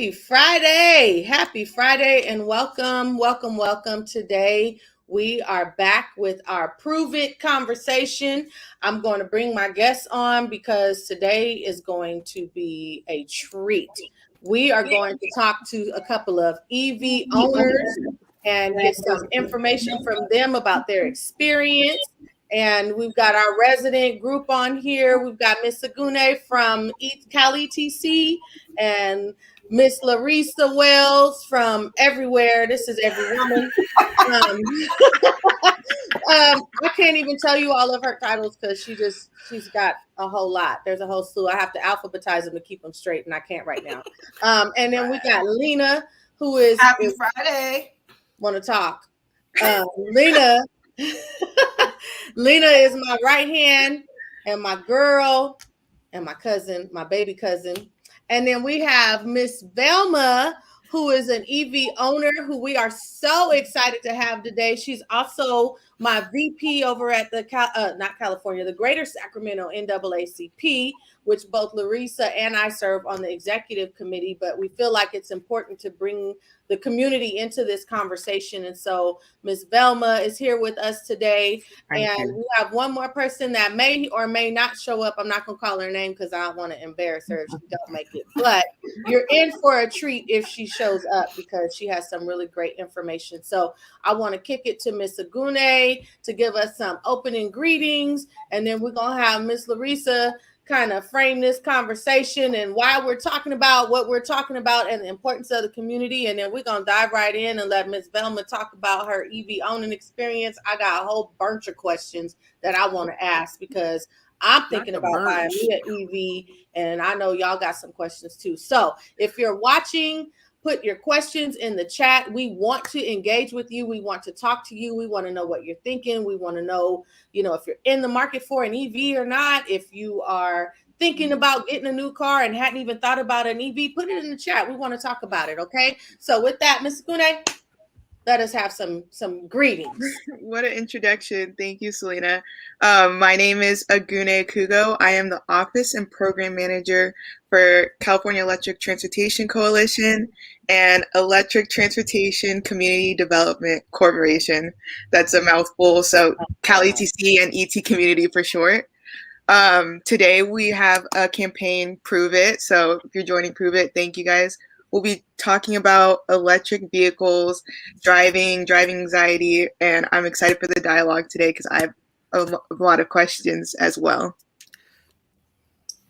Happy Friday, and welcome. Today we are back with our Prove It conversation. I'm going to bring my guests on because today is going to be a treat. We are going to talk to a couple of EV owners and get some information from them about their experience. And we've got our resident group on here. We've got Miss Sagune from Cal ETC and Miss Larissa Wells from everywhere. This is every woman. I can't even tell you all of her titles because she's got a whole lot. There's a whole slew. I have to alphabetize them to keep them straight, and I can't right now. And then we got Lena, who is Happy Friday. Want to talk? Lena. Lena is my right hand and my girl and my cousin, my baby cousin. And then we have Miss Velma, who is an EV owner who we are so excited to have today. She's also my VP over at the the Greater Sacramento NAACP, which both Larissa and I serve on the executive committee, but we feel like it's important to bring the community into this conversation. And so Ms. Velma is here with us today. We have one more person that may or may not show up. I'm not going to call her name because I don't want to embarrass her if she don't make it. But you're in for a treat if she shows up because she has some really great information. So I want to kick it to Ms. Agune to give us some opening greetings. And then we're going to have Ms. Larissa kind of frame this conversation and why we're talking about what we're talking about and the importance of the community. And then we're going to dive right in and let Ms. Velma talk about her EV owning experience. I got a whole bunch of questions that I want to ask because I'm thinking about buying me an EV, and I know y'all got some questions too. So if you're watching, put your questions in the chat. We want to engage with you. We want to talk to you. We want to know what you're thinking. We want to know, if you're in the market for an EV or not. If you are thinking about getting a new car and hadn't even thought about an EV, put it in the chat. We want to talk about it, okay? So with that, Ms. Agune, let us have some greetings. What an introduction. Thank you, Selena. My name is Agune Kugo. I am the Office and Program Manager for California Electric Transportation Coalition and Electric Transportation Community Development Corporation. That's a mouthful. So Cal ETC and ET Community for short. Today we have a campaign, Prove It. So if you're joining Prove It, thank you guys. We'll be talking about electric vehicles, driving anxiety, and I'm excited for the dialogue today because I have a lot of questions as well.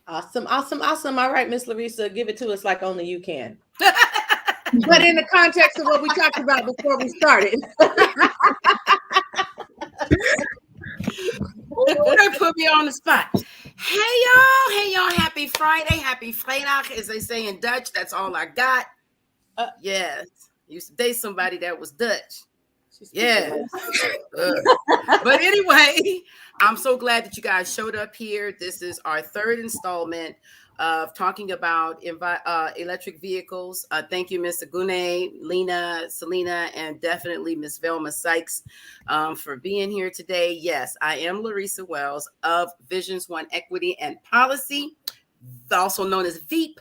Awesome. All right, Miss Larissa, give it to us like only you can. But in the context of what we talked about before we started. Ooh, they put me on the spot. Hey y'all, happy Friday, happy Vrijdag, as they say in Dutch. That's all I got. Yes, used to date somebody that was Dutch. Yes. But anyway, I'm so glad that you guys showed up here. This is our third installment of talking about electric vehicles. Thank you, Ms. Agune, Lena, Selena, and definitely Ms. Velma Sykes for being here today. Yes, I am Larissa Wells of Visions One Equity and Policy, also known as VEEP.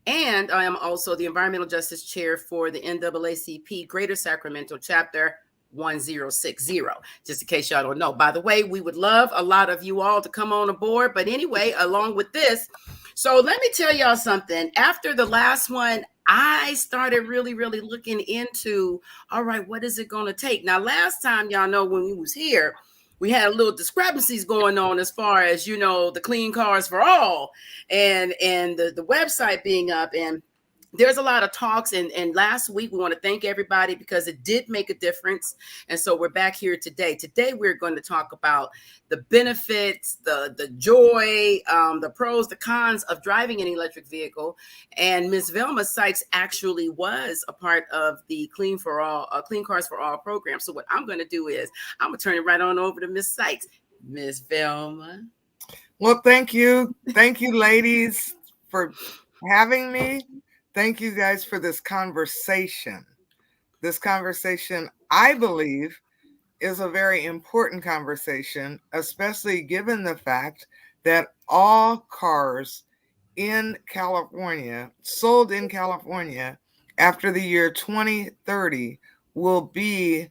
And I am also the Environmental Justice Chair for the NAACP Greater Sacramento Chapter 1060, just in case y'all don't know. By the way, we would love a lot of you all to come on aboard. But anyway, along with this, so let me tell y'all something. After the last one, I started really looking into, all right, what is it going to take? Now, last time, y'all know, when we was here, we had a little discrepancies going on as far as, the Clean Cars for All and the website being up. And there's a lot of talks. And last week, we want to thank everybody because it did make a difference. And so we're back here today. Today, we're going to talk about the benefits, the joy, the pros, the cons of driving an electric vehicle. And Ms. Velma Sykes actually was a part of the Clean Cars for All program. So what I'm going to do is I'm going to turn it right on over to Ms. Sykes. Ms. Velma. Well, thank you. Thank you, ladies, for having me. Thank you guys for this conversation. This conversation, I believe, is a very important conversation, especially given the fact that all cars in California, sold in California after the year 2030 will be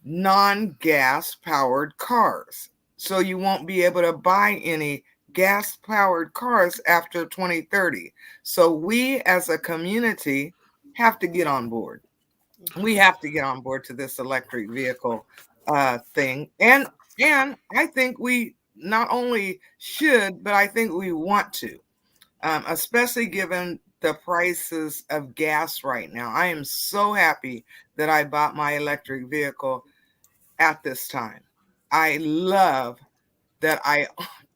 non-gas powered cars. So you won't be able to buy any gas powered cars after 2030. So we as a community have to get on board. We have to get on board to this electric vehicle thing. And I think we not only should, but I think we want to, especially given the prices of gas right now. I am so happy that I bought my electric vehicle at this time. I love that I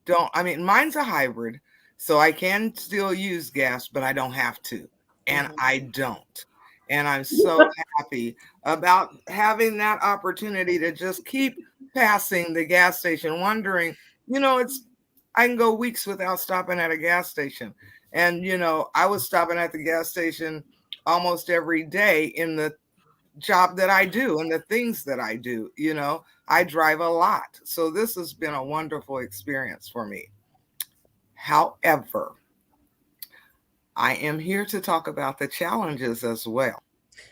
don't, I mean, mine's a hybrid, so I can still use gas, but I don't have to. And Mhm. I don't. And I'm so happy about having that opportunity to just keep passing the gas station, wondering, it's, I can go weeks without stopping at a gas station. And, I was stopping at the gas station almost every day in the job that I do and the things that I do. I drive a lot. So this has been a wonderful experience for me. However, I am here to talk about the challenges as well.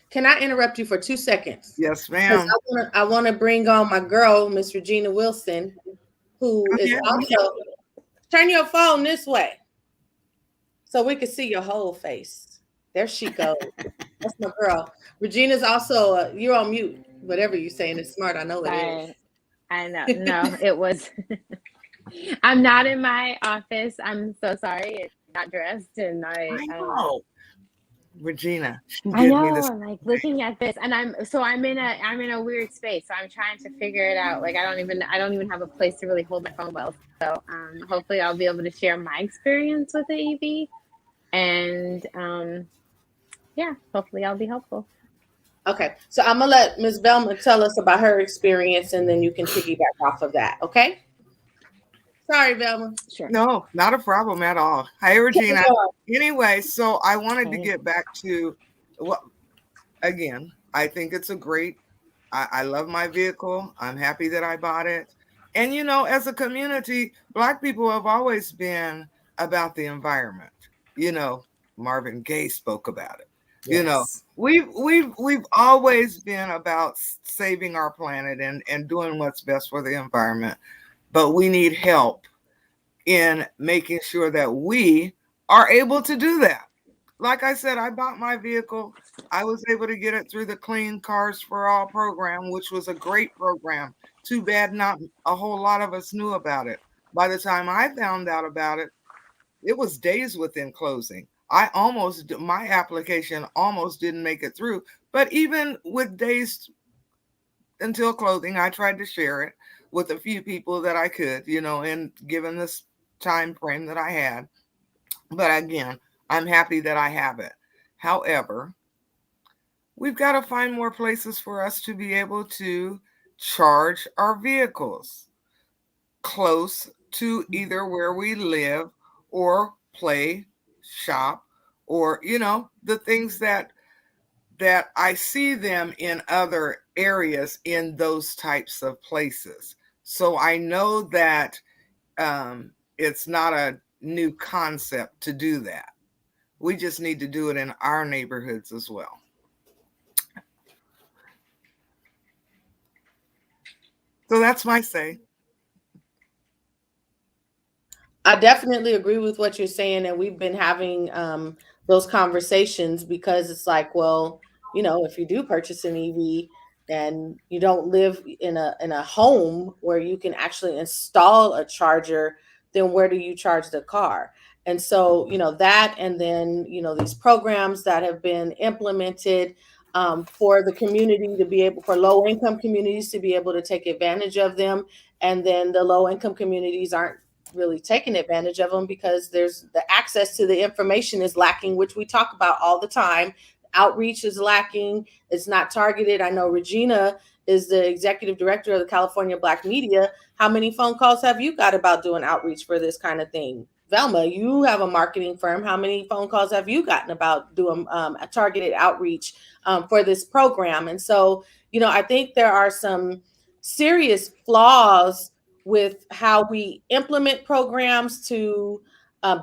Can I interrupt you for 2 seconds? Yes, Because ma'am. I want to bring on my girl, Miss Regina Wilson, who Oh, is yeah. also turn your phone this way so we can see your whole face. There she goes. That's my girl. Regina's also you're on mute. Whatever you're saying is smart. I know it is. Sorry. I know. No, it was. I'm not in my office. I'm so sorry. It's not dressed, and I know. Regina, she I did me know. this. I'm like looking at this, and I'm in a weird space. So I'm trying to figure it out. Like I don't even have a place to really hold my phone well. So hopefully I'll be able to share my experience with the EV, and yeah, hopefully I'll be helpful. Okay, so I'm gonna let Miss Velma tell us about her experience, and then you can piggyback off of that. Okay. Sorry, Velma. Sure. No, not a problem at all. Hi, Regina. Anyway, so I wanted to Okay. get back to what, again, I think it's a great, I love my vehicle. I'm happy that I bought it. And, as a community, Black people have always been about the environment. You know, Marvin Gaye spoke about it. Yes. We've always been about saving our planet and doing what's best for the environment. But we need help in making sure that we are able to do that. Like I said, I bought my vehicle. I was able to get it through the Clean Cars for All program, which was a great program. Too bad not a whole lot of us knew about it. By the time I found out about it, it was days within closing. My application almost didn't make it through. But even with days until clothing, I tried to share it with a few people that I could, and given this time frame that I had. But again, I'm happy that I have it. However, we've got to find more places for us to be able to charge our vehicles close to either where we live or play, shop, or the things that I see them in other areas in those types of places. So I know that it's not a new concept to do that. We just need to do it in our neighborhoods as well. So that's my say. I definitely agree with what you're saying, and we've been having those conversations because it's like, well, if you do purchase an EV and you don't live in a home where you can actually install a charger, then where do you charge the car? And so, that, and then these programs that have been implemented for the community to be able, for low income communities to be able to take advantage of them, and then the low income communities aren't really taking advantage of them because there's the access to the information is lacking, which we talk about all the time. Outreach is lacking. It's not targeted. I know Regina is the executive director of the California Black Media. How many phone calls have you got about doing outreach for this kind of thing? Velma, you have a marketing firm. How many phone calls have you gotten about doing a targeted outreach for this program? And so, I think there are some serious flaws with how we implement programs to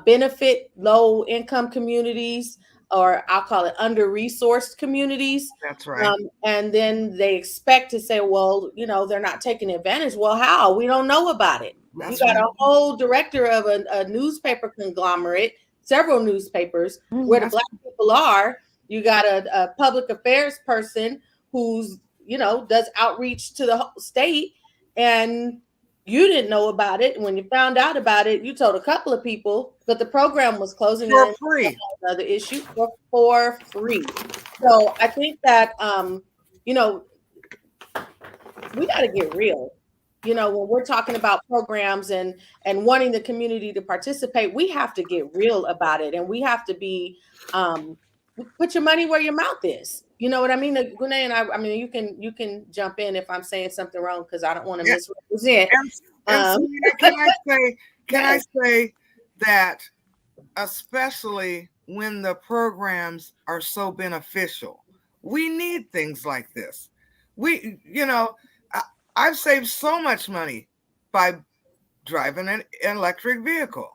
benefit low income communities, or I'll call it under resourced communities. That's right. And then they expect to say, well, they're not taking advantage. Well, how? We don't know about it. You That's got right. a whole director of a newspaper conglomerate, several newspapers, where the That's Black people are. You got a public affairs person who's, does outreach to the whole state, and you didn't know about it. When you found out about it, you told a couple of people, but the program was closing, and for then free. another issue for free. So I think that you know, we got to get real. When we're talking about programs and wanting the community to participate, we have to get real about it, and we have to be put your money where your mouth is. You know what I mean? Gune and I mean, you can jump in if I'm saying something wrong, because I don't want to Yeah. misrepresent. And Selena, can I Yes. say that especially when the programs are so beneficial, we need things like this. I've saved so much money by driving an electric vehicle.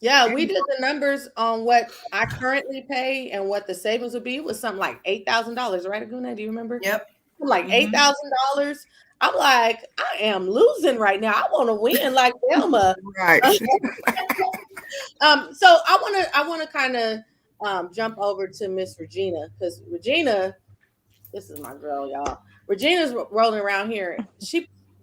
Yeah, we did the numbers on what I currently pay and what the savings would be. It was something like $8,000, right, Aguna? Do you remember? Yep. Like $8,000. I'm like, I am losing right now. I want to win like Thelma. Right. So I want to kind of jump over to Miss Regina, because Regina, this is my girl, y'all. Regina's rolling around here.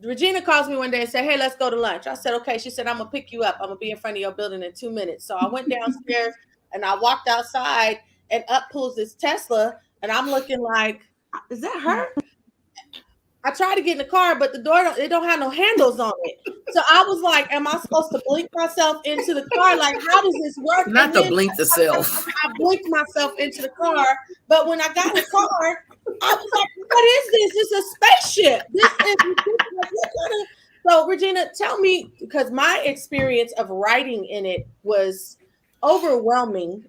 Regina calls me one day and said, "Hey, let's go to lunch." I said, "Okay." She said, "I'm gonna pick you up. I'm gonna be in front of your building in 2 minutes." So I went downstairs and I walked outside, and up pulls this Tesla, and I'm looking like, "Is that her?" I tried to get in the car, but the door it don't have no handles on it. So I was like, "Am I supposed to blink myself into the car? Like, how does this work?" Not And to then blink the self. I blinked myself into the car, but when I got in the car, I was like, "What is this? This is a spaceship. This is ridiculous." So, Regina, tell me, because my experience of riding in it was overwhelming.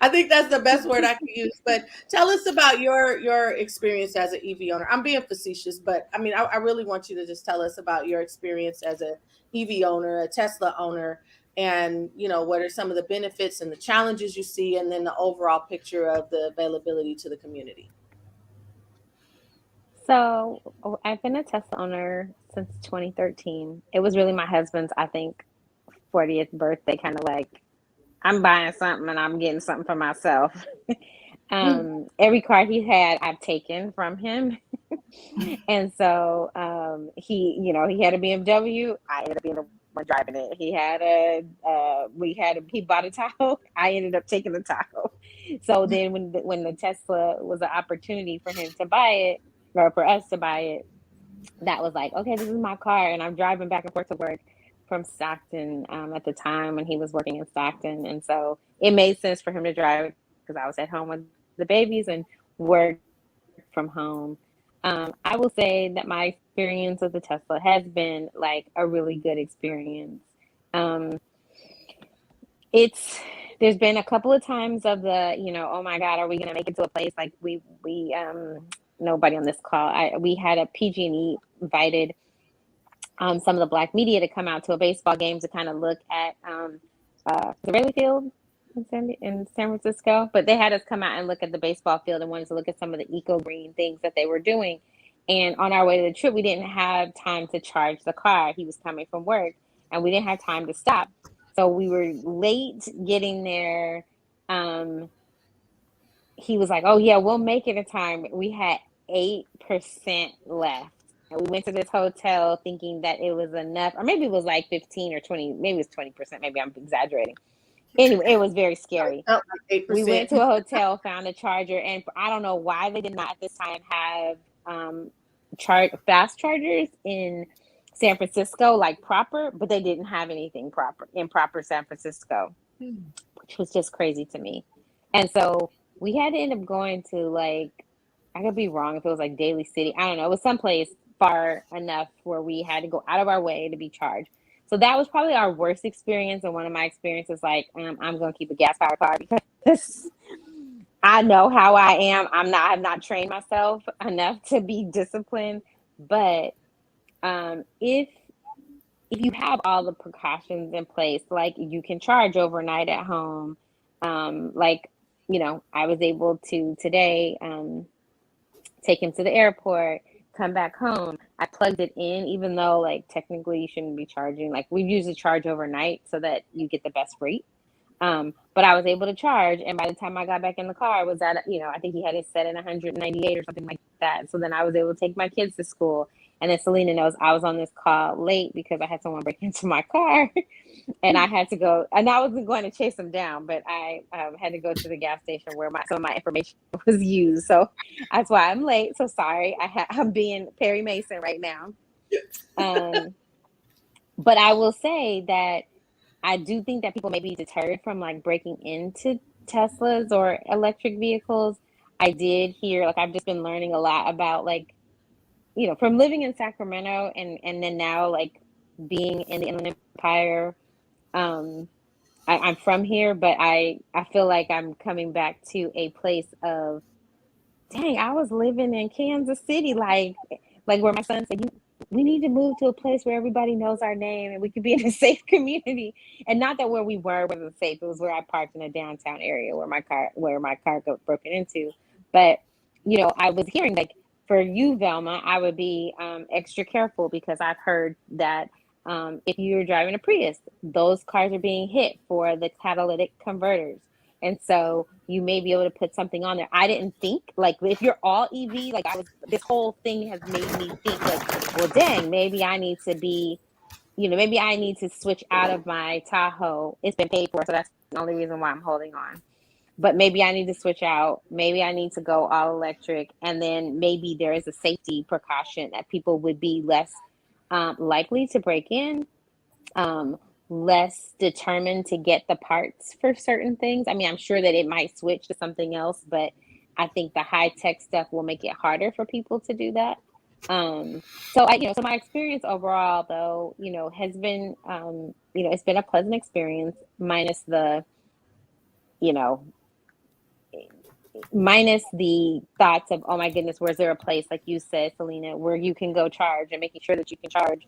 I think that's the best word I can use. But tell us about your experience as an EV owner. I'm being facetious, but I mean, I really want you to just tell us about your experience as a EV owner, a Tesla owner, and what are some of the benefits and the challenges you see, and then the overall picture of the availability to the community. So I've been a Tesla owner since 2013. It was really my husband's, I think, 40th birthday, kind of like, I'm buying something and I'm getting something for myself. Every car he had, I've taken from him. And so he had a BMW. I ended up being the one driving it. He bought a Tahoe. I ended up taking the Tahoe. So then when the Tesla was an opportunity for him to buy it, or for us to buy it, that was like, okay, this is my car, and I'm driving back and forth to work from Stockton at the time when he was working in Stockton, and so it made sense for him to drive it because I was at home with the babies and worked from home. I will say that my experience with the Tesla has been like a really good experience. Um, it's there's been a couple of times of oh my God, are we gonna make it to a place like we nobody on this call. We had a PG&E invited some of the Black media to come out to a baseball game to kind of look at the Wrigley Field in San Francisco. But they had us come out and look at the baseball field and wanted to look at some of the eco green things that they were doing. And on our way to the trip, we didn't have time to charge the car. He was coming from work, and we didn't have time to stop. So we were late getting there. He was like, "Oh yeah, we'll make it in time." We had 8% left. And we went to this hotel thinking that it was enough, or maybe it was like 15 or 20, maybe it was 20%, maybe I'm exaggerating. Anyway, it was very scary. Felt like 8%. We went to a hotel, found a charger, and I don't know why they did not at this time have fast chargers in San Francisco, like proper, but they didn't have anything proper San Francisco, which was just crazy to me. And so we had to end up going to, like, I could be wrong if it was like Daly City. I don't know. It was someplace far enough where we had to go out of our way to be charged. So that was probably our worst experience. And one of my experiences, like, I'm going to keep a gas powered car because I know how I am. I have not trained myself enough to be disciplined. But if if you have all the precautions in place, like you can charge overnight at home, like, I was able to today take him to the airport, come back home. I plugged it in, even though like technically you shouldn't be charging. Like we usually charge overnight so that you get the best rate. But I was able to charge, and by the time I got back in the car, was at I think he had it set at 198 or something like that. So then I was able to take my kids to school, and then Selena knows I was on this call late because I had someone break into my car, and I had to go. And I wasn't going to chase them down, but I had to go to the gas station where some of my information was used. So that's why I'm late. So sorry, I'm being Perry Mason right now. But I will say that I do think that people may be deterred from like breaking into Teslas or electric vehicles. I did hear, like, I've just been learning a lot about, like, from living in Sacramento and then now like being in the Inland Empire. I'm from here, but I feel like I'm coming back to a place of, dang, I was living in Kansas City, like where my son said, we need to move to a place where everybody knows our name and we could be in a safe community. And not that where we were wasn't safe. It was where I parked in a downtown area where my car got broken into. But I was hearing, like, for you, Velma, I would be extra careful because I've heard that if you're driving a Prius, those cars are being hit for the catalytic converters. And so you may be able to put something on there. I didn't think, like, if you're all EV, like this whole thing has made me think, like, well, dang, maybe I need to be, maybe I need to switch out of my Tahoe. It's been paid for, so that's the only reason why I'm holding on. But maybe I need to switch out. Maybe I need to go all electric. And then maybe there is a safety precaution that people would be less likely to break in. Less determined to get the parts for certain things. I mean, I'm sure that it might switch to something else, but I think the high tech stuff will make it harder for people to do that. So my experience overall, though, has been, it's been a pleasant experience, minus the, you know, minus the thoughts of, oh my goodness, where's there a place, like you said, Selena, where you can go charge, and making sure that you can charge.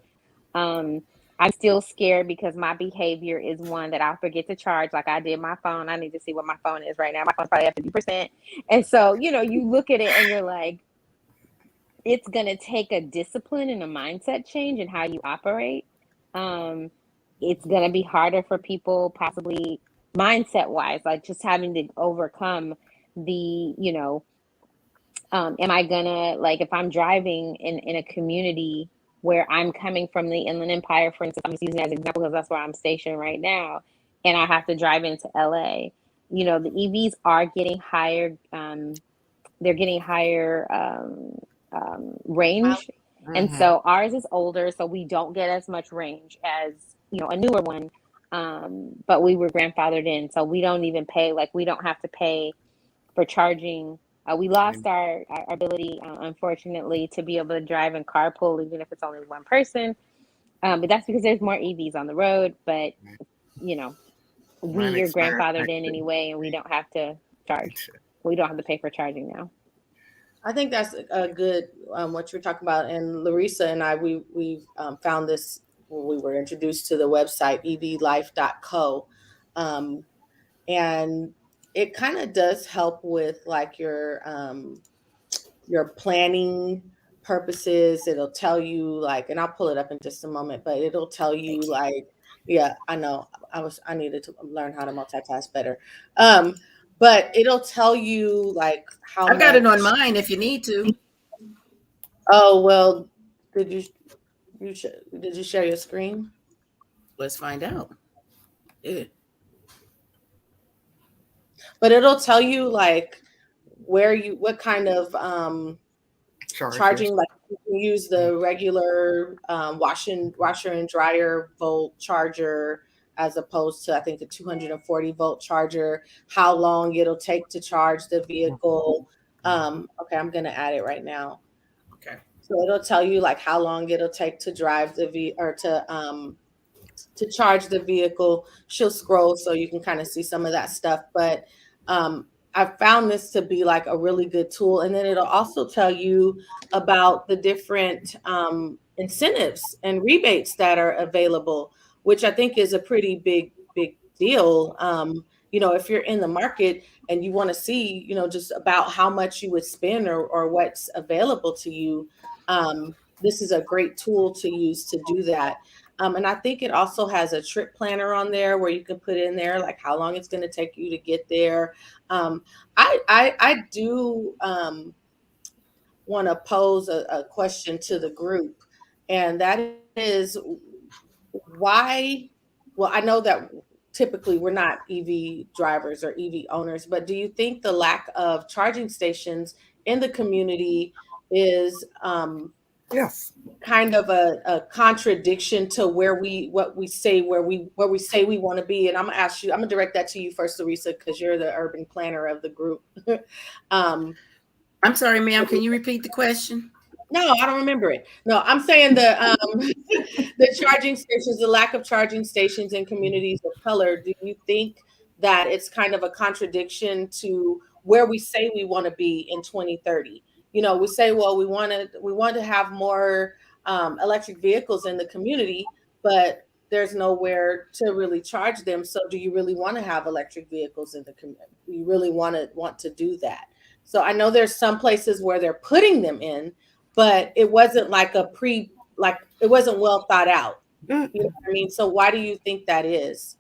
I'm still scared because my behavior is one that I'll forget to charge. Like I did my phone. I need to see what my phone is right now. My phone's probably at 50%. And so, you look at it and you're like, it's going to take a discipline and a mindset change in how you operate. It's going to be harder for people, possibly mindset wise, like just having to overcome the, am I gonna, like, if I'm driving in a community where I'm coming from the Inland Empire, for instance, I'm just using that as an example because that's where I'm stationed right now, and I have to drive into LA, the EVs are getting higher, they're getting higher range. And so ours is older, so we don't get as much range as, a newer one. But we were grandfathered in, so we don't even pay, like, we don't have to pay for charging. We lost our ability, unfortunately, to be able to drive and carpool, even if it's only one person. But that's because there's more EVs on the road. But, we are grandfathered in anyway, and we don't have to charge. We don't have to pay for charging now. I think that's a good what you're talking about. And Larissa and I, we found this when we were introduced to the website evlife.co. And it kind of does help with like your planning purposes. It'll tell you, like, and I'll pull it up in just a moment, but it'll tell you, like, yeah, I know I needed to learn how to multitask better. But it'll tell you like how I've got it on mine if you need to. Oh, well, did you share your screen? Let's find out. Yeah. But it'll tell you like what kind of charging, like you can use the regular washer and dryer volt charger as opposed to, I think, the 240 volt charger, how long it'll take to charge the vehicle. Okay, I'm gonna add it right now. Okay. So it'll tell you like how long it'll take to drive or to charge the vehicle. She'll scroll so you can kind of see some of that stuff. But I found this to be like a really good tool. And then it'll also tell you about the different incentives and rebates that are available, which I think is a pretty big deal. If you're in the market and you want to see, just about how much you would spend or what's available to you, this is a great tool to use to do that. And I think it also has a trip planner on there where you can put in there like how long it's going to take you to get there. um, I do want to pose a question to the group, and that is why. Well, I know that typically we're not EV drivers or EV owners, but do you think the lack of charging stations in the community is Yes. kind of a contradiction to where we say we want to be? And I'm gonna direct that to you first, Larissa, because you're the urban planner of the group. um, I'm sorry, ma'am. Can you repeat the question? no, I don't remember it. No, I'm saying the charging stations, the lack of charging stations in communities of color. Do you think that it's kind of a contradiction to where we say we want to be in 2030? We say, well, we want to have more electric vehicles in the community, but there's nowhere to really charge them. So, do you really want to have electric vehicles in the community? Do you really want to do that? So, I know there's some places where they're putting them in, but it wasn't like it wasn't well thought out. You know what I mean? So why do you think that is?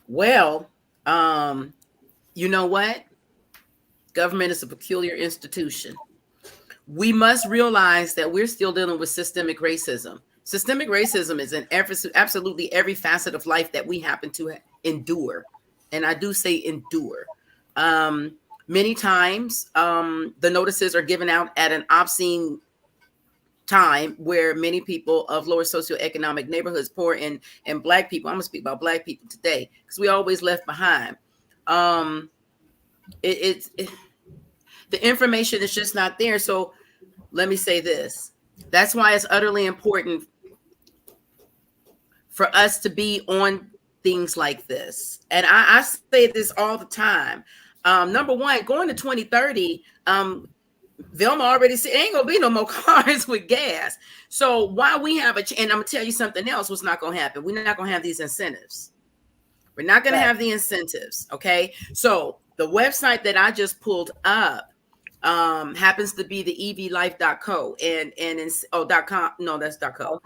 Well, you know what? Government is a peculiar institution. We must realize that we're still dealing with systemic racism. Systemic racism is in absolutely every facet of life that we happen to endure. And I do say endure. Many times, the notices are given out at an obscene time where many people of lower socioeconomic neighborhoods, poor and Black people, I'm going to speak about Black people today because we always left behind. The information is just not there. So let me say this. That's why it's utterly important for us to be on things like this. And I say this all the time. Number one, going to 2030, Velma already said ain't gonna be no more cars with gas. So why we have and I'm gonna tell you something else, what's not gonna happen. We're not gonna have these incentives. We're not gonna have the incentives. Okay. So the website that I just pulled up happens to be the evlife.co .com. No, that's .co.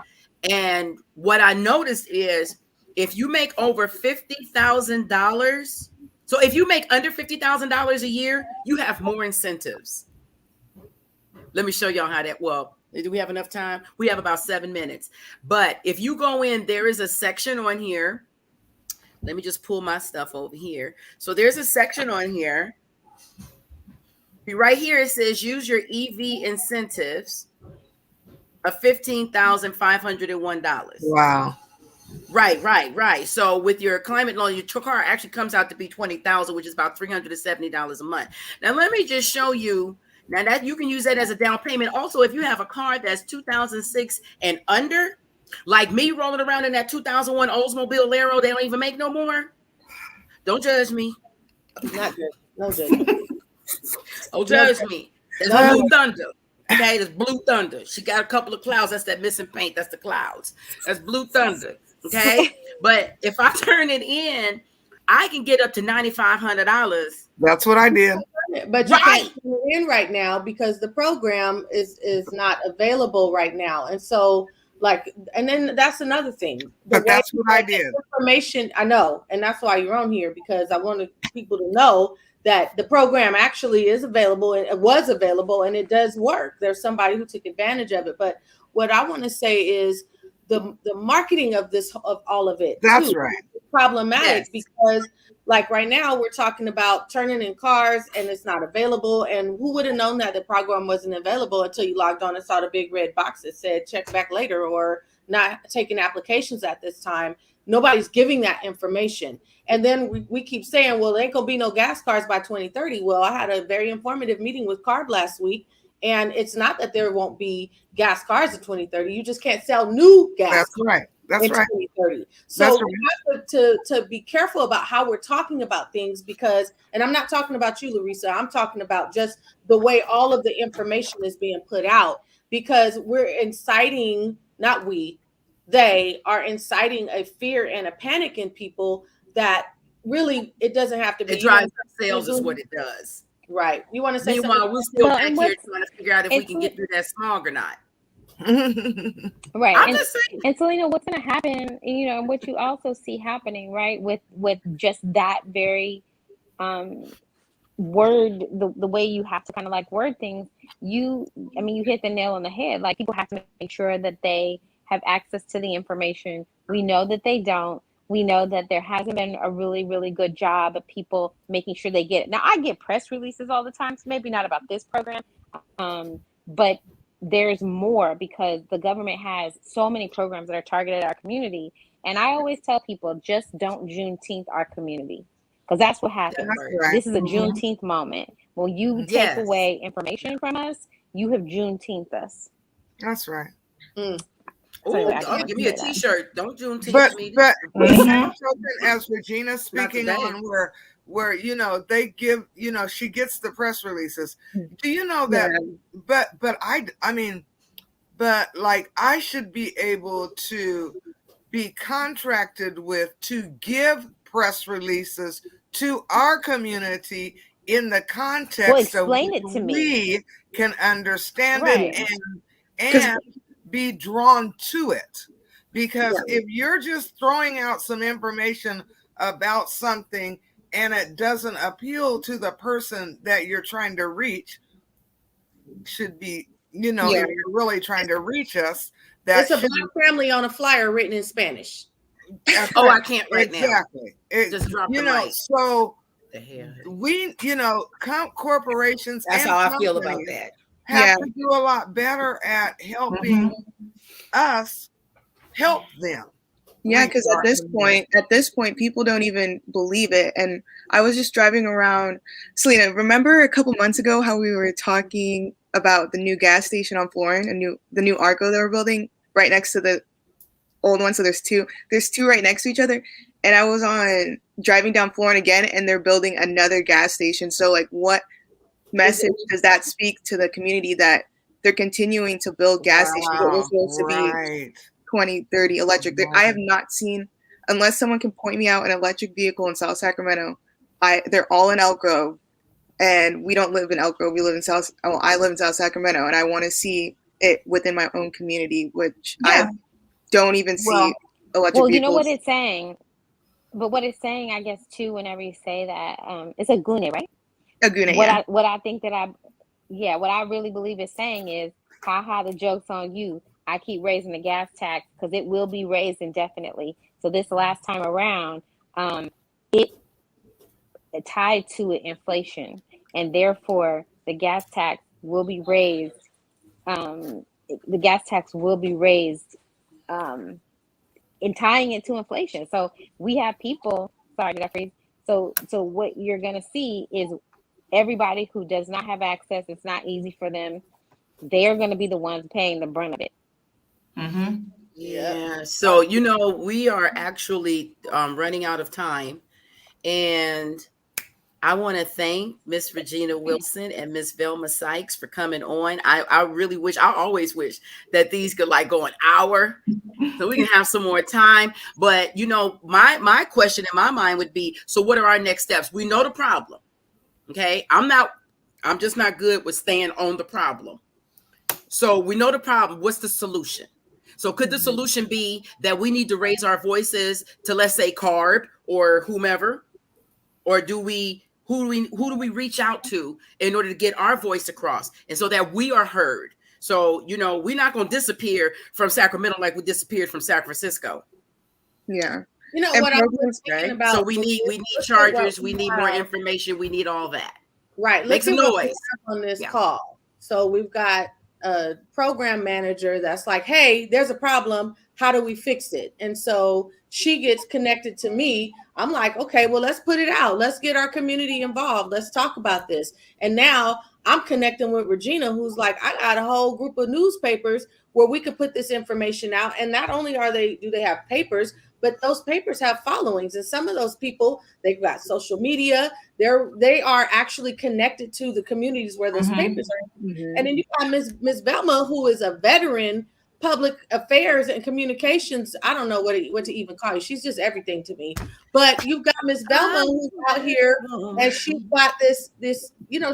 And what I noticed is if you make over $50,000, so if you make under $50,000 a year, you have more incentives. Let me show y'all how that, well, do we have enough time? We have about 7 minutes. But if you go in, there is a section on here. Let me just pull my stuff over here. So there's a section on here. Right here, it says use your EV incentives of $15,501. Wow. Right. So with your climate loan, your car actually comes out to be $20,000, which is about $370 a month. Now, let me just show you. Now that you can use that as a down payment. Also, if you have a car that's 2006 and under, like me rolling around in that 2001 Oldsmobile Laro, they don't even make no more. Don't judge me. Not good. No judgment. Don't judge me. There's Blue Thunder. Okay, there's Blue Thunder. She got a couple of clouds. That's that missing paint. That's the clouds. That's Blue Thunder. Okay, but if I turn it in, I can get up to $9,500. That's what I did. But you can't turn it in right now because the program is not available right now, and so and then that's another thing. But that's what I did. Information, I know, and that's why you're on here, because I wanted people to know that the program actually is available, and it was available, and it does work. There's somebody who took advantage of it. But what I want to say is the marketing of all of it. That's right. Is problematic because like right now we're talking about turning in cars and it's not available. And who would have known that the program wasn't available until you logged on and saw the big red box that said check back later or not taking applications at this time. Nobody's giving that information. And then we keep saying, well, there ain't gonna be no gas cars by 2030. Well, I had a very informative meeting with CARB last week, and it's not that there won't be gas cars in 2030. You just can't sell new gas cars. Right. That's in right. 2030. So That's we right. have to be careful about how we're talking about things because, and I'm not talking about you, Larissa, I'm talking about just the way all of the information is being put out because we're inciting, not we, they are inciting a fear and a panic in people that really it doesn't have to be. It drives up sales is what it does. Right. You want to say something? Meanwhile, we're still Well, back and here what's trying to figure out if we it's can get through that smog or not. right, I'm just saying. and Selena, what's going to happen? You know, what you also see happening, right, with just that very word, the way you have to kind of like word things. I mean, you hit the nail on the head. Like people have to make sure that they have access to the information. We know that they don't. We know that there hasn't been a really, really good job of people making sure they get it. Now, I get press releases all the time, so maybe not about this program, but there's more because the government has so many programs that are targeted at our community. And I always tell people, just don't Juneteenth our community because that's what happens. That's right. This is a Juneteenth moment. When you take Yes. away information from us, you have Juneteenth us. That's right. So anyway, I just Oh, wanted give to me a say that. T-shirt. Don't Juneteenth But me. but Mhm. as Regina's speaking today. on where you know they give, you know, she gets the press releases. Do you know that? But I mean, but like I should be able to be contracted with to give press releases to our community in the context Well, of explain which it to me. we can understand Right. it and be drawn to it. Because if you're just throwing out some information about something and it doesn't appeal to the person that you're trying to reach, should be, you know, if you're really trying to reach us, that It's a black family on a flyer written in Spanish. Oh, I can't right exactly. now. Just drop you the know, mic. so The hell? we, you know, corporations That's and how I feel about companies that. have to do a lot better at helping us help them. Yeah, because at this point, people don't even believe it. And I was just driving around. Selena, remember a couple months ago how we were talking about the new gas station on Florin, the new Arco they were building right next to the old one. So there's two right next to each other. And I was on driving down Florin again, and they're building another gas station. So like, what message does that speak to the community that they're continuing to build gas stations that were supposed to be 2030 electric? I have not seen, unless someone can point me out an electric vehicle in South Sacramento. They're all in Elk Grove, and we don't live in Elk Grove. We live in I live in South Sacramento, and I want to see it within my own community, which I don't even see electric vehicles. You know what it's saying? But what it's saying, I guess, too, whenever you say that, it's a gune, right? A gune, what I think that what I really believe it's saying is, haha, the joke's on you. I keep raising the gas tax because it will be raised indefinitely. So this last time around, it tied to it inflation, and therefore the gas tax will be raised. The gas tax will be raised in tying it to inflation. So we have people. Sorry, did I freeze? So what you're gonna see is everybody who does not have access. It's not easy for them. They are going to be the ones paying the brunt of it. Yeah. So, you know, we are actually running out of time. And I want to thank Miss Regina Wilson and Miss Velma Sykes for coming on. I really wish, I always wish that these could like go an hour so we can have some more time. But, you know, my question in my mind would be, so what are our next steps? We know the problem. Okay. I'm just not good with staying on the problem. So we know the problem. What's the solution? So could the solution be that we need to raise our voices to, let's say, CARB or whomever? Or who do we reach out to in order to get our voice across and so that we are heard? So, you know, we're not going to disappear from Sacramento like we disappeared from San Francisco. Yeah. You know what I was thinking about? So we need chargers, we need more information, we need all that. Right. Make some noise on this call. So we've got a program manager that's like, hey, there's a problem. How do we fix it? And so she gets connected to me. I'm like, okay, well, let's put it out. Let's get our community involved. Let's talk about this. And now I'm connecting with Regina, who's like, I got a whole group of newspapers where we could put this information out. And not only do they have papers, but those papers have followings. And some of those people, they've got social media. They are actually connected to the communities where those papers are. And then you got Miss Velma, who is a veteran public affairs and communications. I don't know what to even call you. She's just everything to me. But you've got Miss Velma who's out here, and she's got this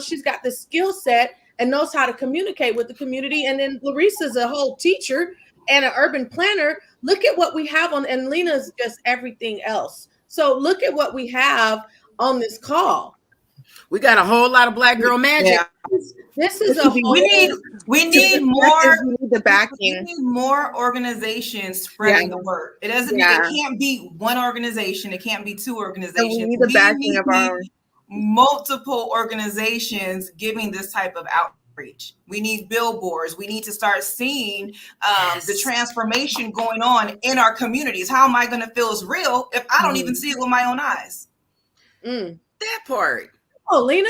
she's got this skill set and knows how to communicate with the community. And then Larissa's a whole teacher and an urban planner. Look at what we have on, and Lena's just everything else. So look at what we have on this call. We got a whole lot of Black girl magic. Yeah. This is a whole, we need more. We need the backing. We need more organizations spreading the word. It doesn't. It can't be one organization. It can't be two organizations. So we need the backing of our multiple organizations giving this type of outreach. We need billboards. We need to start seeing the transformation going on in our communities. How am I going to feel is real if I don't even see it with my own eyes? That part. Oh, Lena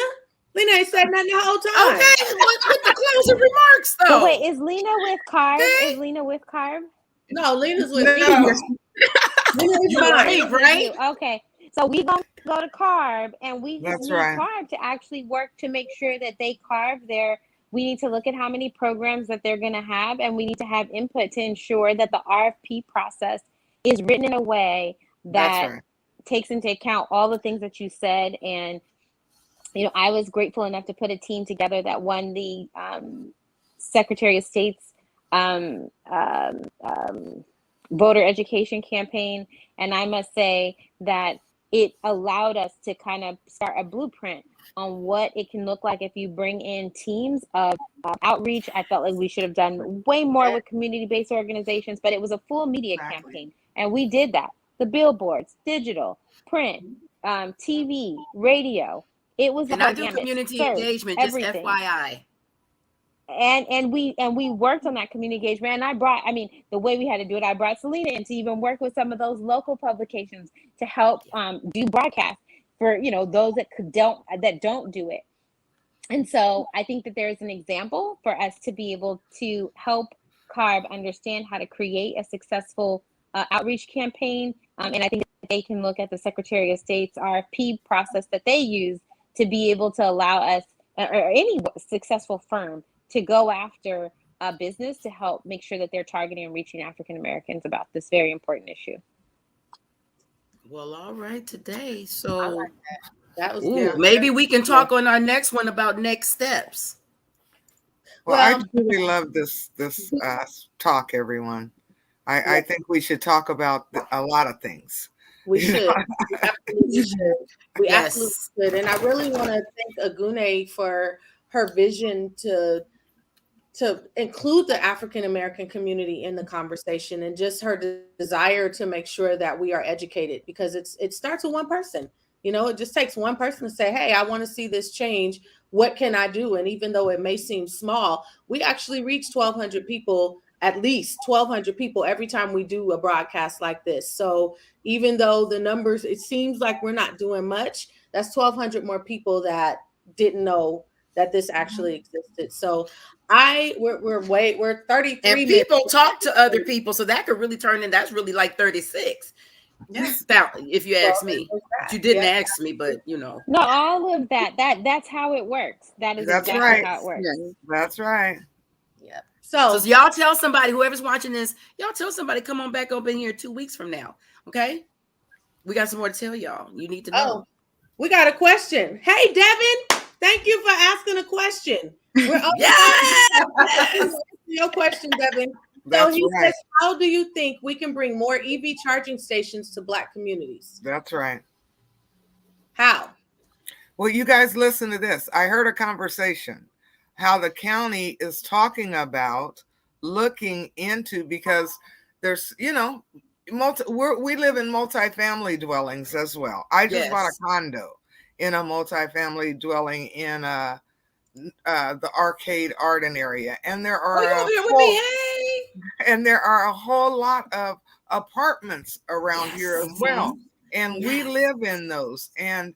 ain't said nothing the whole time. Okay, with the closing remarks though. So wait, is Lena with Carb? Is Lena with Carb? No, Lena's with me. You're right? Okay, so we gonna go to Carb, and we need right. Carb to actually work to make sure that they carve their. We need to look at how many programs that they're gonna have, and we need to have input to ensure that the RFP process is written in a way that takes into account all the things that you said. And I was grateful enough to put a team together that won the Secretary of State's voter education campaign. And I must say that it allowed us to kind of start a blueprint on what it can look like if you bring in teams of outreach. I felt like we should have done way more with community-based organizations, but it was a full media campaign. And we did that. The billboards, digital, print, TV, radio. It was and I do community engagement, just FYI. And we worked on that community engagement. And the way we had to do it, I brought Selena in to even work with some of those local publications to help do broadcasts for those that don't do it. And so I think that there's an example for us to be able to help CARB understand how to create a successful outreach campaign. And I think that they can look at the Secretary of State's RFP process that they use to be able to allow us, or any successful firm, to go after a business to help make sure that they're targeting and reaching African Americans about this very important issue. Well, all right, today. So like that was good. Maybe we can talk on our next one about next steps. Well, I truly love this talk, everyone. I think we should talk about a lot of things. We should. We absolutely should. We absolutely should. And I really want to thank Agune for her vision to include the African American community in the conversation, and just her desire to make sure that we are educated, because it starts with one person. It just takes one person to say, hey, I want to see this change. What can I do? And even though it may seem small, we actually reach 1,200 people, at least 1,200 people every time we do a broadcast like this. So even though the numbers, it seems like we're not doing much, that's 1,200 more people that didn't know that this actually existed. So we're 33 and people talk to other people, so that could really turn in. That's really like 36. Yes, if you ask me. You didn't ask me, but No, all of that's how it works. That's exactly how it works. Yes. That's right. Yep. So y'all tell somebody, whoever's watching this, y'all tell somebody, come on back up in here 2 weeks from now. Okay? We got some more to tell y'all. You need to know. Oh, we got a question. Hey, Devin, thank you for asking a question. We're your question, Devin. So he says, how do you think we can bring more EV charging stations to Black communities? That's right. How? Well, you guys listen to this. I heard a conversation how the county is talking about looking into, because there's, we live in multifamily dwellings as well. I just bought a condo in a multifamily dwelling in the Arcade Arden area, and there are there are a whole lot of apartments around here as well, and we live in those. And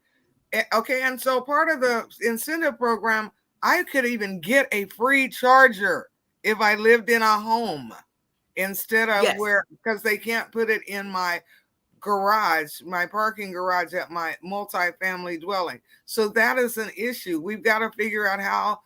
so part of the incentive program I could even get a free charger if I lived in a home instead of Yes. where, because they can't put it in my garage, my parking garage at my multi-family dwelling. So that is an issue. We've got to figure out how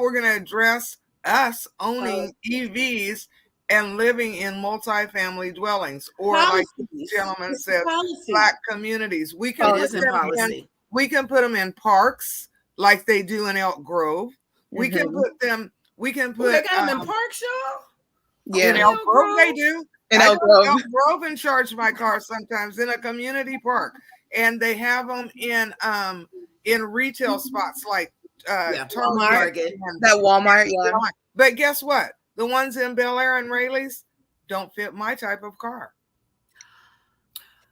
we're going to address us owning EVs and living in multi-family dwellings, or like the gentleman said, Black communities. We can It put is in them policy. we can put them in parks like they do in Elk Grove. We can put them. We can put. They got them in parks, y'all. In Yeah. Elk Grove, they do. In I Elk go Grove. to Elk Grove and charge my car sometimes in a community park, and they have them in retail spots like Target. That Walmart, yeah. But guess what? The ones in Bel Air and Rayleigh's don't fit my type of car.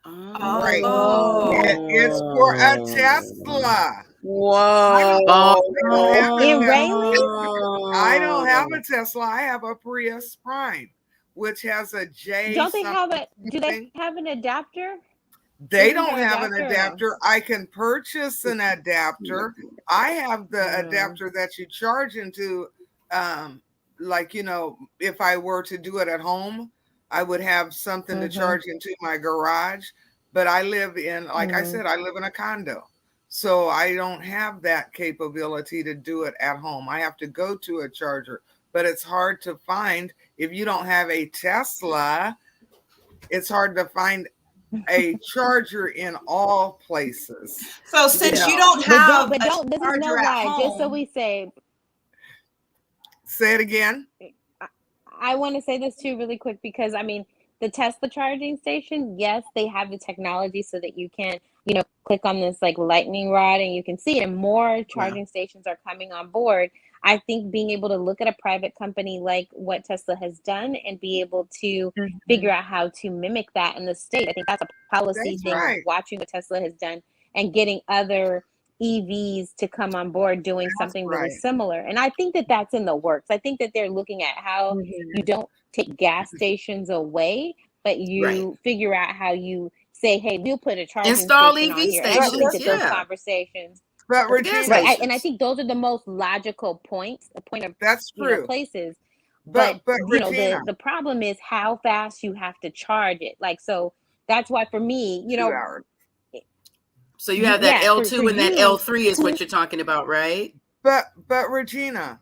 Right. It's for a Tesla. Whoa. In Rayleigh's? I don't have a Tesla. I have a Prius Prime, which has a J. Don't they have a? Do they have an adapter? They don't have an adapter. I can purchase an adapter. I have the adapter that you charge into, like, you know, if I were to do it at home, I would have something to charge into my garage. But I live in, like I said, I live in a condo. So I don't have that capability to do it at home. I have to go to a charger. But it's hard to find. If you don't have a Tesla, it's hard to find a charger in all places. So since you don't have but don't, a this is no charger at lie, home, just so we say it again. I want to say this too really quick, because I mean, the Tesla charging station, yes, they have the technology so that you can, you know, click on this like lightning rod and you can see it, and more charging stations are coming on board. I think being able to look at a private company like what Tesla has done and be able to figure out how to mimic that in the state, I think that's a policy thing. Watching what Tesla has done and getting other EVs to come on board doing something really similar. And I think that that's in the works. I think that they're looking at how you don't take gas stations away, but you figure out how you say, hey, we'll put a charging install station EV on here. stations. And I think that those conversations. But Regina, and I think those are the most logical points, the point of that's true. You know, places. But you know, the problem is how fast you have to charge it. Like, so that's why for me, you know. So you have that L2 and that L3 is what you're talking about, right? But Regina,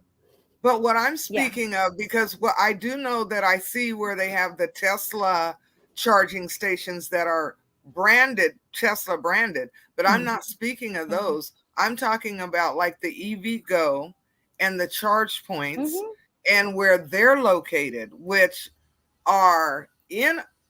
but what I'm speaking of, because what I do know that I see where they have the Tesla charging stations that are branded, Tesla branded, but I'm not speaking of those. I'm talking about like the EV Go and the charge points and where they're located, which are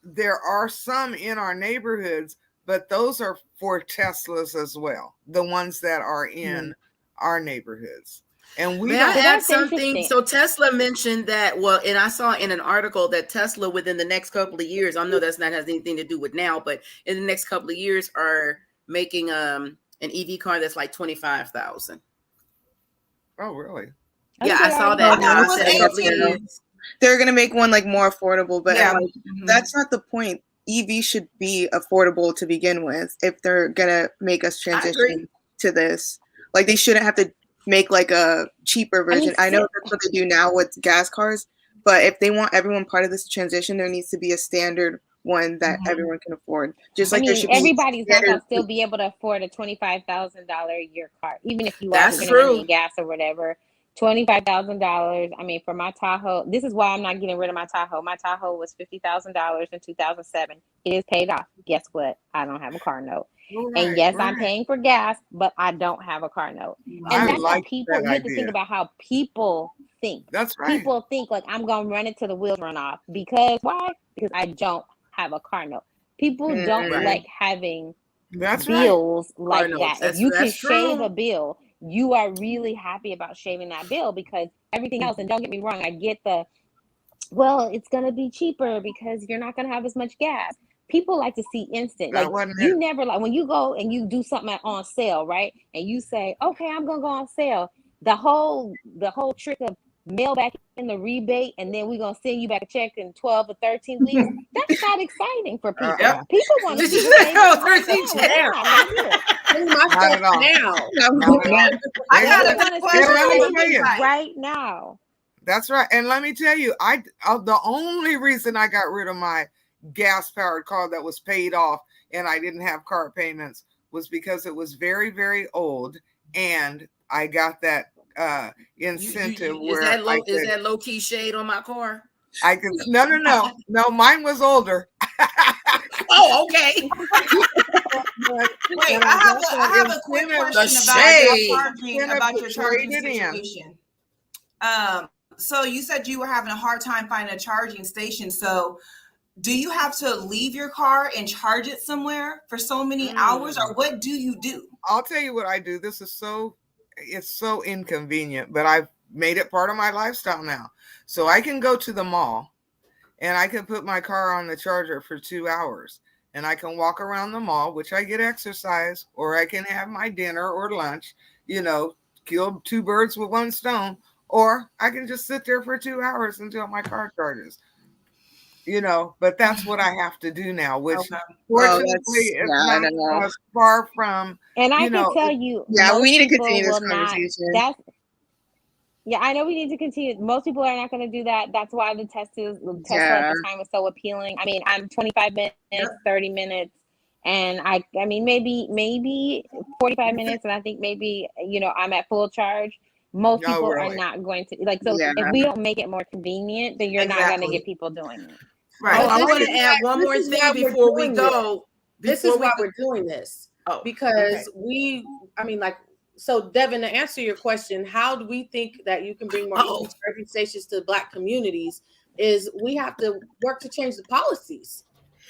there are some in our neighborhoods, but those are for Teslas as well, the ones that are in our neighborhoods. And we May I add something? So Tesla mentioned that, well, and I saw in an article that Tesla within the next couple of years, I know that's not has anything to do with now, but in the next couple of years are making an EV car that's like $25,000. Oh, really? Yeah, I saw that. They're going to make one like more affordable, but like, that's not the point. EV should be affordable to begin with if they're going to make us transition to this. Like, they shouldn't have to make like a cheaper version. I know that's what they do now with gas cars, but if they want everyone part of this transition, there needs to be a standard one that everyone can afford. Just like there should everybody's not going to still be able to afford a $25,000 a year car, even if you are spending gas or whatever. $25,000. I mean, for my Tahoe, this is why I'm not getting rid of my Tahoe. My Tahoe was $50,000 in 2007. It is paid off. Guess what? I don't have a car note. And yes, I'm paying for gas, but I don't have a car note. And that's how people, you have to think about how people think. That's right. People think like, I'm going to run it till the wheels run off. Because why? Because I don't have a car note. People don't like having bills like that. If you can shave a bill, you are really happy about shaving that bill, because everything else, and don't get me wrong, I get well, it's going to be cheaper because you're not going to have as much gas. People like to see instant. Like, you never, like, when you go and you do something on sale, right? And you say, okay, I'm going to go on sale. The whole trick of mail back in the rebate, and then we're gonna send you back a check in 12 or 13 weeks. That's not exciting for people. Yep. People want to Did see you the say payment right 13 now. They're not gonna do it. Pay my Not stuff at all. now. Not at all. I got a They good want to see question let me the for tell you. payment right now. That's right. And let me tell you, the only reason I got rid of my gas powered car that was paid off and I didn't have car payments was because it was very, very old, and I got that incentive Is where that low key shade on my car? I could no, mine was older. Oh, okay. Wait, I have a quick question about your charging situation. So you said you were having a hard time finding a charging station. So do you have to leave your car and charge it somewhere for so many hours, or what do you do? I'll tell you what I do. It's so inconvenient, but I've made it part of my lifestyle now. So I can go to the mall and I can put my car on the charger for 2 hours, and I can walk around the mall, which I get exercise, or I can have my dinner or lunch, kill two birds with one stone, or I can just sit there for 2 hours until my car charges. But that's what I have to do now, which fortunately is not as far from. And I can tell you, yeah, we need to most continue people this will not. conversation. Yeah, I know we need to continue. Most people are not going to do that. That's why the Tesla at the time was so appealing. I mean, I'm 25 minutes, 30 minutes, and I mean, maybe 45 minutes, and I think maybe, I'm at full charge. Most people are not going to if we don't make it more convenient, then you're not going to get people doing it. Right. I want to add one more thing before we go. This is why we're doing this. Because so Devin, to answer your question, how do we think that you can bring more EV charging stations to Black communities is we have to work to change the policies,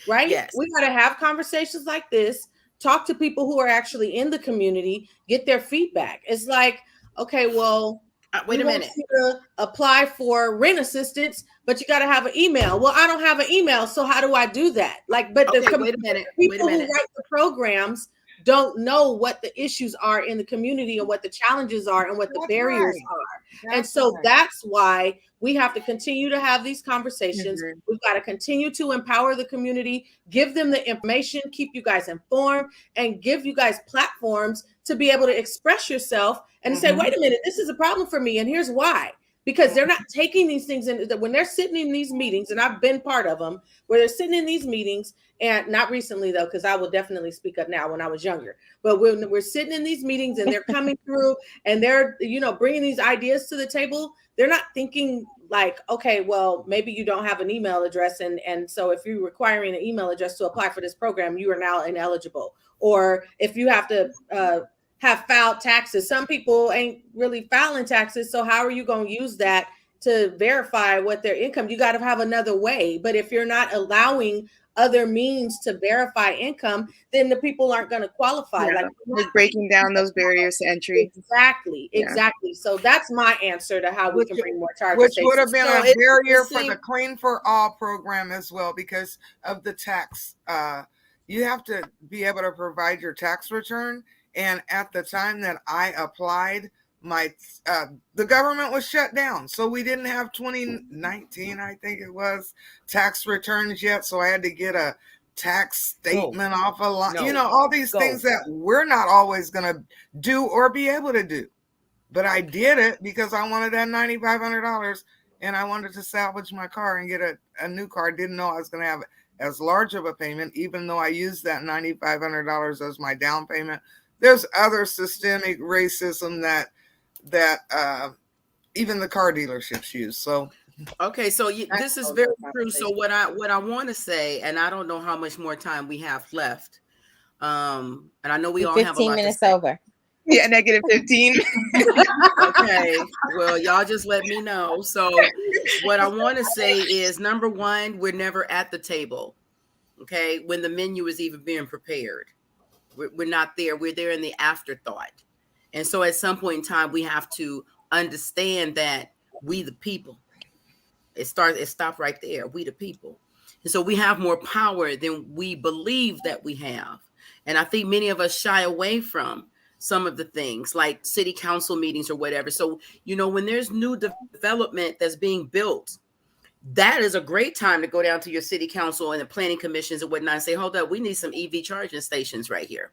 right? Yes. We got to have conversations like this, talk to people who are actually in the community, get their feedback. It's like, okay, well, wait a minute. You to apply for rent assistance, but you got to have an email. Well, I don't have an email, so how do I do that? Wait a minute. People who write the programs don't know what the issues are in the community and what the challenges are and what the barriers are. And so that's why we have to continue to have these conversations. We've got to continue to empower the community, give them the information, keep you guys informed, and give you guys platforms to be able to express yourself and say, wait a minute, this is a problem for me, and here's why. Because they're not taking these things in. When they're sitting in these meetings, and I've been part of them, where they're sitting in these meetings, and not recently though, because I will definitely speak up now when I was younger. But when we're sitting in these meetings and they're coming through and they're, bringing these ideas to the table, they're not thinking like, okay, well, maybe you don't have an email address, and so if you're requiring an email address to apply for this program, you are now ineligible. Or if you have to have filed taxes. Some people ain't really filing taxes. So how are you going to use that to verify what their income? You got to have another way. But if you're not allowing other means to verify income, then the people aren't going to qualify. Like breaking down those barriers to entry. Exactly. So that's my answer to how we can bring more charging Which stations. would have been a barrier for the Clean for All program as well, because of the tax. You have to be able to provide your tax return. And at the time that I applied, the government was shut down. So we didn't have 2019, I think it was, tax returns yet. So I had to get a tax statement off a lot. All these things that we're not always going to do or be able to do. But I did it because I wanted that $9,500 and I wanted to salvage my car and get a new car. Didn't know I was going to have as large of a payment, even though I used that $9,500 as my down payment. There's other systemic racism that even the car dealerships use. So, okay, so this is very true. So what I want to say, and I don't know how much more time we have left, and I know we all have a lot 15 minutes to say. over. Yeah, negative 15. Okay, well, y'all just let me know. So what I want to say is, number one, we're never at the table, okay, when the menu is even being prepared. We're not there. We're there in the afterthought. And so at some point in time, we have to understand that we the people. It stopped right there. We the people. And so we have more power than we believe that we have. And I think many of us shy away from some of the things like city council meetings or whatever. So, when there's new development that's being built, that is a great time to go down to your city council and the planning commissions and whatnot and say, hold up, we need some EV charging stations right here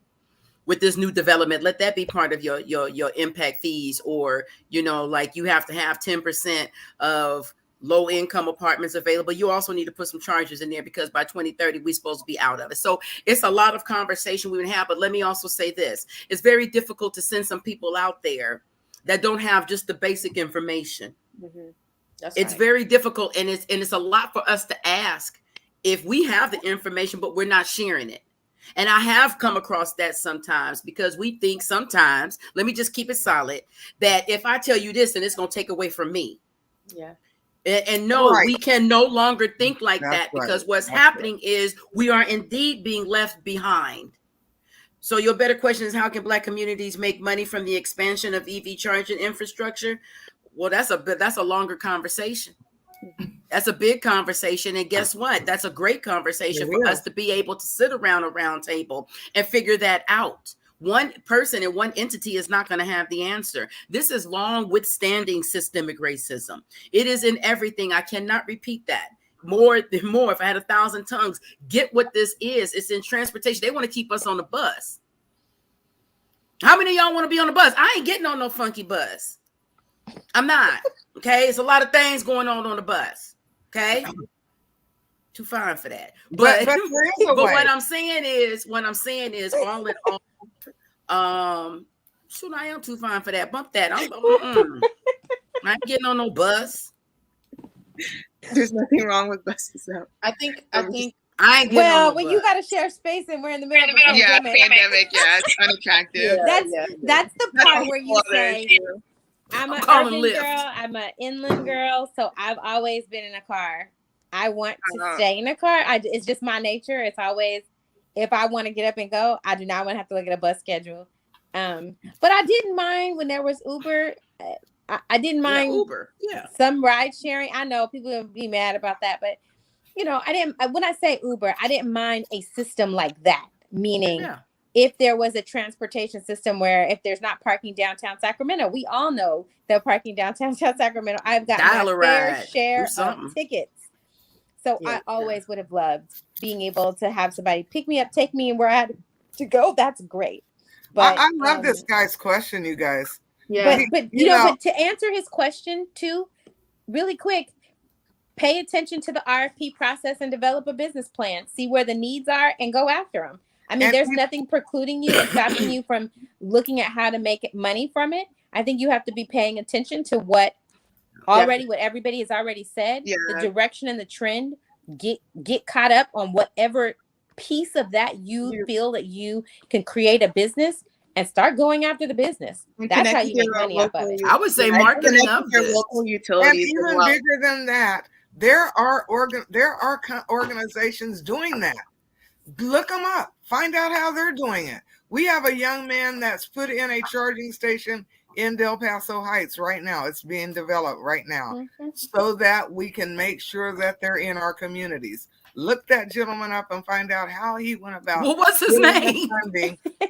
with this new development. Let that be part of your impact fees, or like you have to have 10% of low income apartments available. You also need to put some chargers in there because by 2030 we're supposed to be out of it. So it's a lot of conversation we would have. But let me also say this: it's very difficult to send some people out there that don't have just the basic information. Mm-hmm. It's right. Very difficult, and it's a lot for us to ask if we have the information, but we're not sharing it. And I have come across that sometimes because we think sometimes, let me just keep it solid, that if I tell you this, then it's going to take away from me. Yeah. And no, Right. we can no longer think like That's that, because right. what's That's happening is we are indeed being left behind. So your better question is, how can Black communities make money from the expansion of EV charging infrastructure? Well, that's a longer conversation. That's a big conversation. And guess what? That's a great conversation for us to be able to sit around a round table and figure that out. One person and one entity is not going to have the answer. This is long withstanding systemic racism. It is in everything. I cannot repeat that. More. If I had 1,000 tongues, get what this is. It's in transportation. They want to keep us on the bus. How many of y'all want to be on the bus? I ain't getting on no funky bus. I'm not. Okay. It's a lot of things going on the bus. Okay. Too fine for that. But what I'm saying is all in all, shoot, I am too fine for that. Bump that. I ain't getting on no bus. There's nothing wrong with buses though. I think I ain't getting on no when bus. you got to share space and we're in the middle of a pandemic, it's unattractive. That's the part where you say, I'm an urban girl, I'm an inland girl, so I've always been in a car. I want to stay in a car. It's just my nature. It's always, if I want to get up and go, I do not want to have to look at a bus schedule. But I didn't mind when there was Uber. I didn't mind Uber. Some ride sharing. I know people will be mad about that, but I didn't. When I say Uber, I didn't mind a system like that. Meaning, if there was a transportation system where if there's not parking downtown Sacramento, we all know that parking downtown Sacramento, I've got my fair share of tickets. So I always would have loved being able to have somebody pick me up, take me where I had to go. That's great. But I love this guy's question, you guys. Yeah. But but to answer his question too, really quick, pay attention to the RFP process and develop a business plan. See where the needs are and go after them. I mean, there's nothing precluding you and stopping you from looking at how to make money from it. I think you have to be paying attention to what everybody has already said, the direction and the trend. Get caught up on whatever piece of that you feel that you can create a business and start going after the business. That's how you make money off of it. I would say marketing of your local utilities. And even bigger than that, there are organizations doing that. Look them up. Find out how they're doing it. We have a young man that's put in a charging station in Del Paso Heights right now. It's being developed right now so that we can make sure that they're in our communities. Look that gentleman up and find out how he went about. Well, what's his name?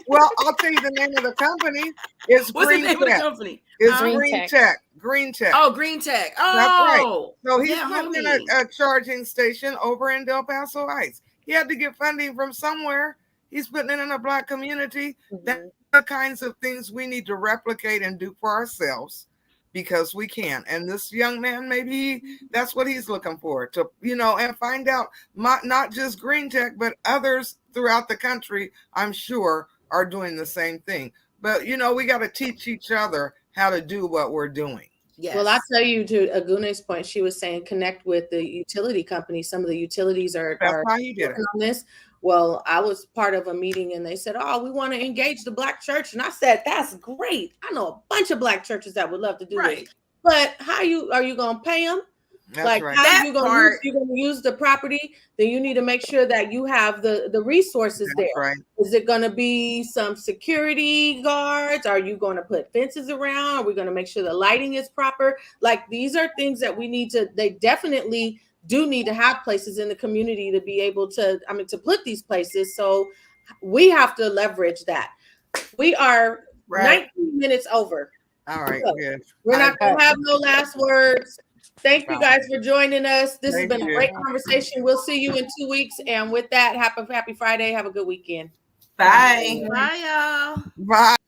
Well, I'll tell you the name of the company. It's What's Green the name Tech. of the company? It's Green Tech. Green Tech. Oh, Green Tech. Oh, that's right. So he's putting in a charging station over in Del Paso Heights. He had to get funding from somewhere. He's putting it in a Black community. That's the kinds of things we need to replicate and do for ourselves, because we can. And this young man, maybe that's what he's looking for, to, and find out not just Green Tech, but others throughout the country, I'm sure, are doing the same thing. But, we got to teach each other how to do what we're doing. Yes. Well, I'll tell you, to Aguna's point, she was saying connect with the utility companies. Some of the utilities are working on this. Well, I was part of a meeting and they said, we want to engage the Black church. And I said, that's great. I know a bunch of Black churches that would love to do this. But are you going to pay them? That's right. How you're going to use the property? Then you need to make sure that you have the resources there. Right. Is it going to be some security guards? Are you going to put fences around? Are we going to make sure the lighting is proper? These are things that we need to, they definitely do need to have places in the community to be able to, to put these places. So we have to leverage that. We are Right. 19 minutes over. All right, So, good. we're not going to have no last words. Thank you guys for joining us. This has Thank been a you. great conversation. We'll see you in 2 weeks. And with that, happy Friday. Have a good weekend. Bye. Bye, y'all. Bye.